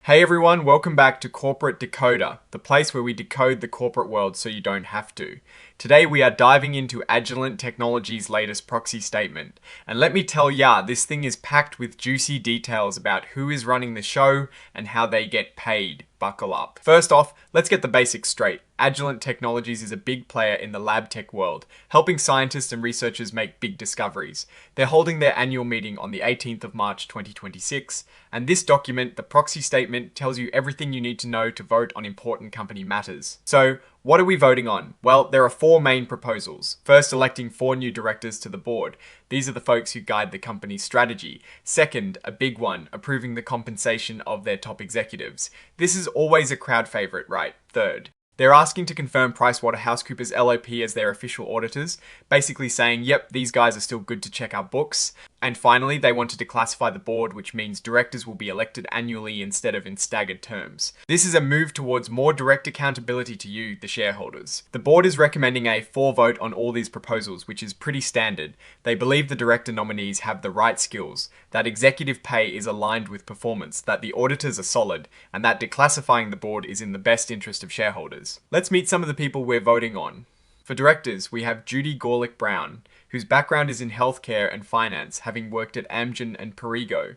Hey everyone, welcome back to Corporate Decoder, the place where we decode the corporate world so you don't have to. Today we are diving into Agilent Technology's latest proxy statement. And let me tell ya, this thing is packed with juicy details about who is running the show and how they get paid. Buckle up. First off, let's get the basics straight. Agilent Technologies is a big player in the lab tech world, helping scientists and researchers make big discoveries. They're holding their annual meeting on the 18th of March 2026, and this document, the proxy statement, tells you everything you need to know to vote on important company matters. So, what are we voting on? Well, there are four main proposals. First, electing 4 new directors to the board. These are the folks who guide the company's strategy. Second, a big one, approving the compensation of their top executives. This is always a crowd favorite, right? Third, they're asking to confirm PricewaterhouseCoopers LLP as their official auditors, basically saying, yep, these guys are still good to check our books. And finally, they want to declassify the board, which means directors will be elected annually instead of in staggered terms. This is a move towards more direct accountability to you, the shareholders. The board is recommending a 4 vote on all these proposals, which is pretty standard. They believe the director nominees have the right skills, that executive pay is aligned with performance, that the auditors are solid, and that declassifying the board is in the best interest of shareholders. Let's meet some of the people we're voting on. For directors, we have Judy Gorlick-Brown, whose background is in healthcare and finance, having worked at Amgen and Perrigo.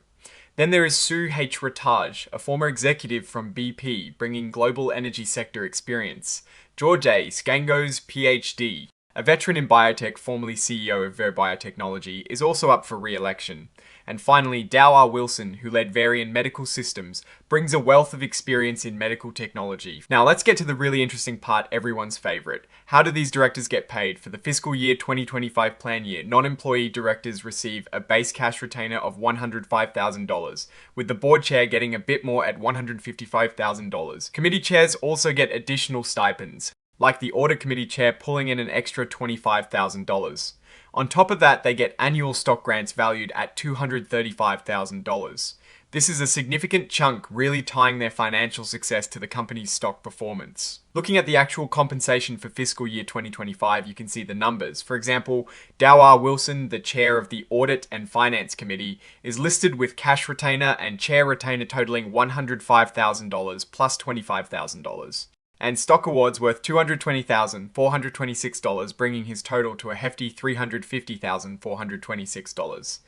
Then there is Sue H. Rataj, a former executive from BP, bringing global energy sector experience. George A. Skangos, PhD, a veteran in biotech, formerly CEO of Ver Biotechnology, is also up for re-election. And finally, Dow R. Wilson, who led Varian Medical Systems, brings a wealth of experience in medical technology. Now let's get to the really interesting part, everyone's favorite. How do these directors get paid? For the fiscal year 2025 plan year, non-employee directors receive a base cash retainer of $105,000, with the board chair getting a bit more at $155,000. Committee chairs also get additional stipends, like the audit committee chair pulling in an extra $25,000. On top of that, they get annual stock grants valued at $235,000. This is a significant chunk, really tying their financial success to the company's stock performance. Looking at the actual compensation for fiscal year 2025, you can see the numbers. For example, Dow R. Wilson, the chair of the Audit and Finance Committee, is listed with cash retainer and chair retainer totaling $105,000 plus $25,000. And stock awards worth $220,426, bringing his total to a hefty $350,426.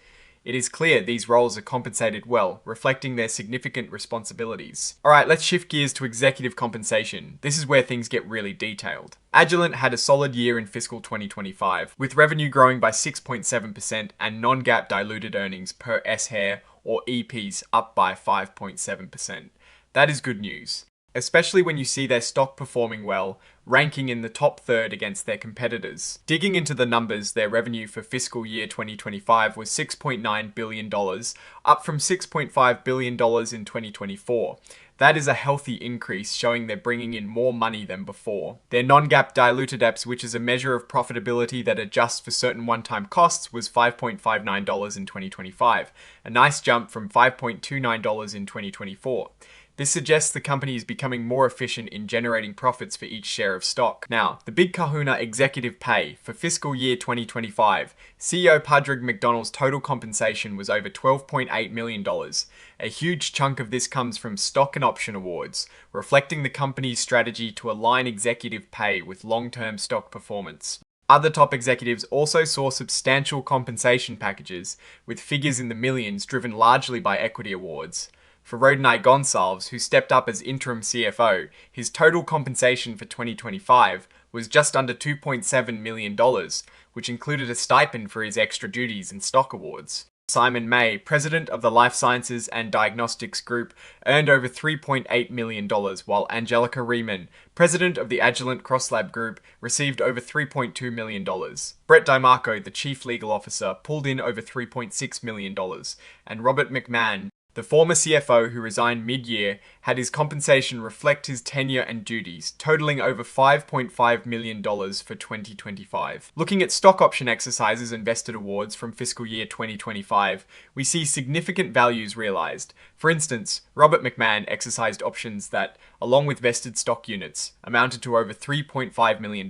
It is clear these roles are compensated well, reflecting their significant responsibilities. Alright, let's shift gears to executive compensation. This is where things get really detailed. Agilent had a solid year in fiscal 2025, with revenue growing by 6.7% and non-GAAP diluted earnings per S-Hair, or EPs, up by 5.7%. That is good news, especially when you see their stock performing well, ranking in the top third against their competitors. Digging into the numbers, their revenue for fiscal year 2025 was $6.9 billion, up from $6.5 billion in 2024. That is a healthy increase, showing they're bringing in more money than before. Their non-GAAP diluted EPS, which is a measure of profitability that adjusts for certain one-time costs, was $5.59 in 2025, a nice jump from $5.29 in 2024. This suggests the company is becoming more efficient in generating profits for each share of stock. Now, the big kahuna executive pay. For fiscal year 2025, CEO Padraig McDonnell's total compensation was over $12.8 million. A huge chunk of this comes from stock and option awards, reflecting the company's strategy to align executive pay with long-term stock performance. Other top executives also saw substantial compensation packages, with figures in the millions driven largely by equity awards. For Rodney Gonsalves, who stepped up as interim CFO, his total compensation for 2025 was just under $2.7 million, which included a stipend for his extra duties and stock awards. Simon May, president of the Life Sciences and Diagnostics Group, earned over $3.8 million, while Angelica Riemann, president of the Agilent CrossLab Group, received over $3.2 million. Brett DiMarco, the chief legal officer, pulled in over $3.6 million, and Robert McMahon, the former CFO who resigned mid-year, had his compensation reflect his tenure and duties, totaling over $5.5 million for 2025. Looking at stock option exercises and vested awards from fiscal year 2025, we see significant values realized. For instance, Robert McMahon exercised options that, along with vested stock units, amounted to over $3.5 million.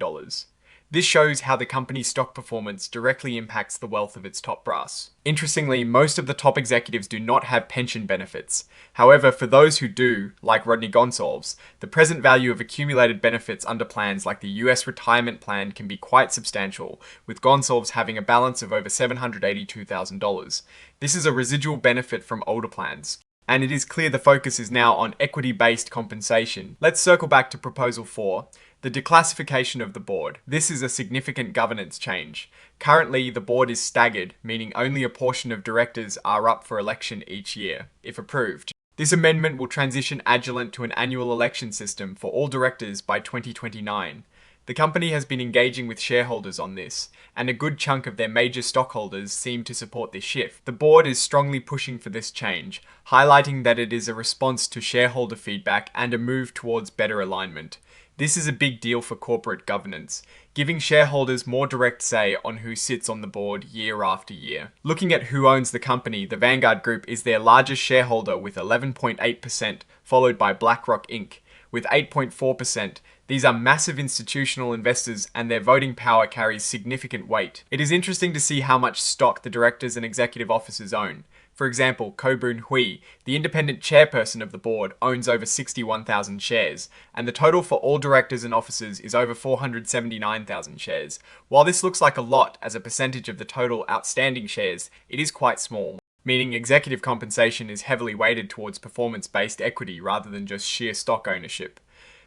This shows how the company's stock performance directly impacts the wealth of its top brass. Interestingly, most of the top executives do not have pension benefits. However, for those who do, like Rodney Gonsalves, the present value of accumulated benefits under plans like the US retirement plan can be quite substantial, with Gonsalves having a balance of over $782,000. This is a residual benefit from older plans. And it is clear the focus is now on equity-based compensation. Let's circle back to Proposal 4, the declassification of the board. This is a significant governance change. Currently, the board is staggered, meaning only a portion of directors are up for election each year, if approved. This amendment will transition Agilent to an annual election system for all directors by 2029. The company has been engaging with shareholders on this, and a good chunk of their major stockholders seem to support this shift. The board is strongly pushing for this change, highlighting that it is a response to shareholder feedback and a move towards better alignment. This is a big deal for corporate governance, giving shareholders more direct say on who sits on the board year after year. Looking at who owns the company, the Vanguard Group is their largest shareholder with 11.8%, followed by BlackRock Inc. with 8.4%. These are massive institutional investors and their voting power carries significant weight. It is interesting to see how much stock the directors and executive officers own. For example, Ko Boon Hui, the independent chairperson of the board, owns over 61,000 shares, and the total for all directors and officers is over 479,000 shares. While this looks like a lot as a percentage of the total outstanding shares, it is quite small, meaning executive compensation is heavily weighted towards performance-based equity rather than just sheer stock ownership.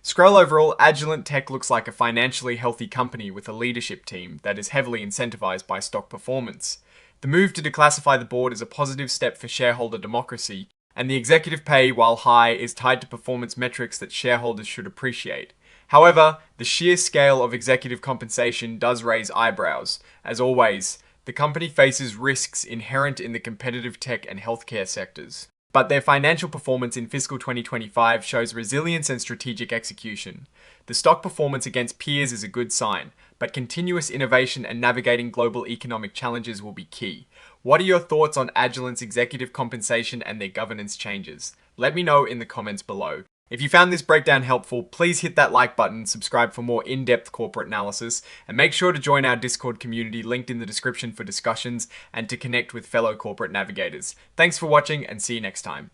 Scroll overall, Agilent Tech looks like a financially healthy company with a leadership team that is heavily incentivized by stock performance. The move to declassify the board is a positive step for shareholder democracy, and the executive pay, while high, is tied to performance metrics that shareholders should appreciate. However, the sheer scale of executive compensation does raise eyebrows. As always, the company faces risks inherent in the competitive tech and healthcare sectors. But their financial performance in fiscal 2025 shows resilience and strategic execution. The stock performance against peers is a good sign, but continuous innovation and navigating global economic challenges will be key. What are your thoughts on Agilent's executive compensation and their governance changes? Let me know in the comments below. If you found this breakdown helpful, please hit that like button, subscribe for more in-depth corporate analysis, and make sure to join our Discord community linked in the description for discussions and to connect with fellow corporate navigators. Thanks for watching and see you next time.